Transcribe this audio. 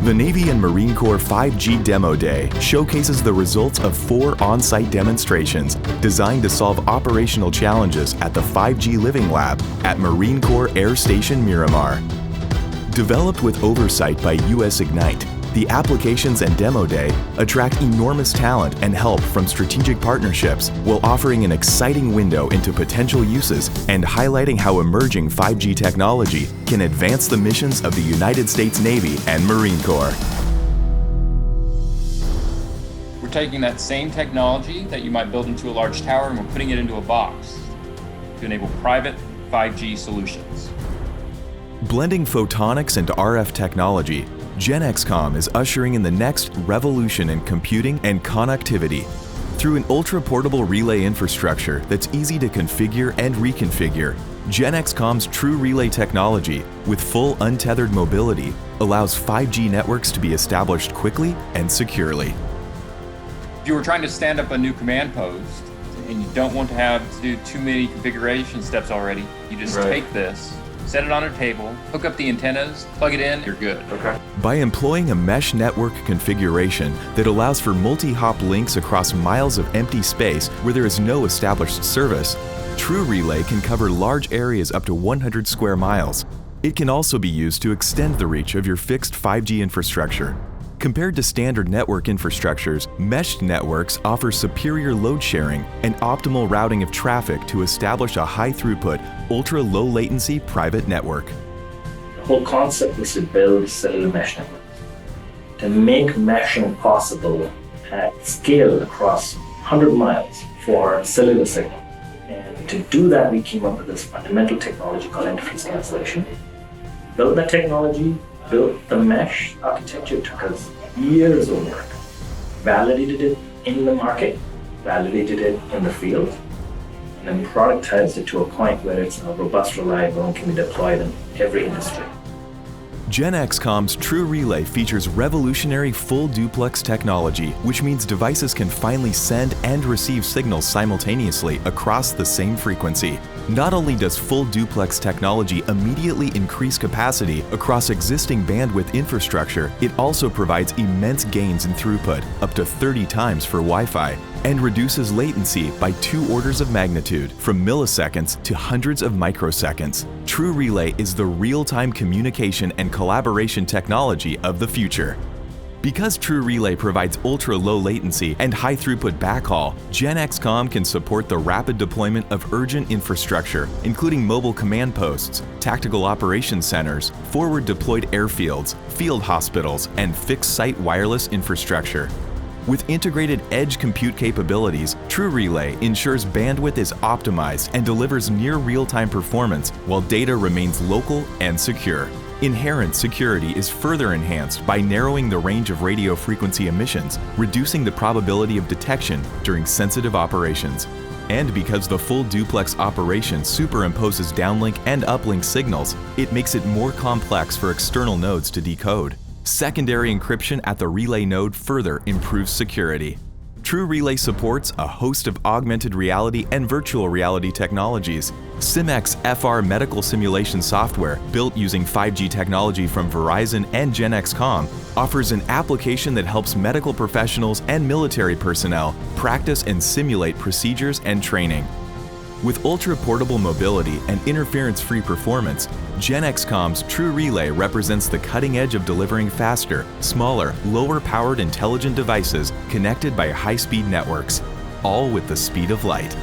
The Navy and Marine Corps 5G Demo Day showcases the results of 4 on-site demonstrations designed to solve operational challenges at the 5G Living Lab at Marine Corps Air Station Miramar. Developed with oversight by US Ignite, the applications and demo day attract enormous talent and help from strategic partnerships while offering an exciting window into potential uses and highlighting how emerging 5G technology can advance the missions of the United States Navy and Marine Corps. We're taking that same technology that you might build into a large tower and we're putting it into a box to enable private 5G solutions. Blending photonics and RF technology, GenXComm is ushering in the next revolution in computing and connectivity. Through an ultra-portable relay infrastructure that's easy to configure and reconfigure, GenXComm's TrueRelay technology, with full untethered mobility, allows 5G networks to be established quickly and securely. If you were trying to stand up a new command post and you don't want to have to do too many configuration steps already, you just take this, set it on a table, hook up the antennas, plug it in, you're good. Okay. By employing a mesh network configuration that allows for multi-hop links across miles of empty space where there is no established service, TrueRelay can cover large areas up to 100 square miles. It can also be used to extend the reach of your fixed 5G infrastructure. Compared to standard network infrastructures, meshed networks offer superior load sharing and optimal routing of traffic to establish a high-throughput, ultra-low latency private network. The whole concept was to build cellular mesh networks, to make meshing possible at scale across 100 miles for cellular signal. And to do that, we came up with this fundamental technology called interface cancellation. Built that technology, built the mesh architecture, took us years of work, validated it in the market, validated it in the field, and then productized it to a point where it's robust, reliable, and can be deployed in every industry. GenXComm's TrueRelay features revolutionary full duplex technology, which means devices can finally send and receive signals simultaneously across the same frequency. Not only does full duplex technology immediately increase capacity across existing bandwidth infrastructure, it also provides immense gains in throughput, up to 30 times for Wi-Fi, and reduces latency by 2 orders of magnitude, from milliseconds to hundreds of microseconds. TrueRelay is the real-time communication and collaboration technology of the future. Because TrueRelay provides ultra-low latency and high-throughput backhaul, GenXComm can support the rapid deployment of urgent infrastructure, including mobile command posts, tactical operations centers, forward-deployed airfields, field hospitals, and fixed-site wireless infrastructure. With integrated edge compute capabilities, TrueRelay ensures bandwidth is optimized and delivers near real-time performance while data remains local and secure. Inherent security is further enhanced by narrowing the range of radio frequency emissions, reducing the probability of detection during sensitive operations. And because the full duplex operation superimposes downlink and uplink signals, it makes it more complex for external nodes to decode. Secondary encryption at the relay node further improves security. TrueRelay supports a host of augmented reality and virtual reality technologies. SimX FR medical simulation software, built using 5G technology from Verizon and GenXComm, offers an application that helps medical professionals and military personnel practice and simulate procedures and training. With ultra-portable mobility and interference-free performance, GenXComm's TrueRelay represents the cutting edge of delivering faster, smaller, lower-powered intelligent devices connected by high-speed networks, all with the speed of light.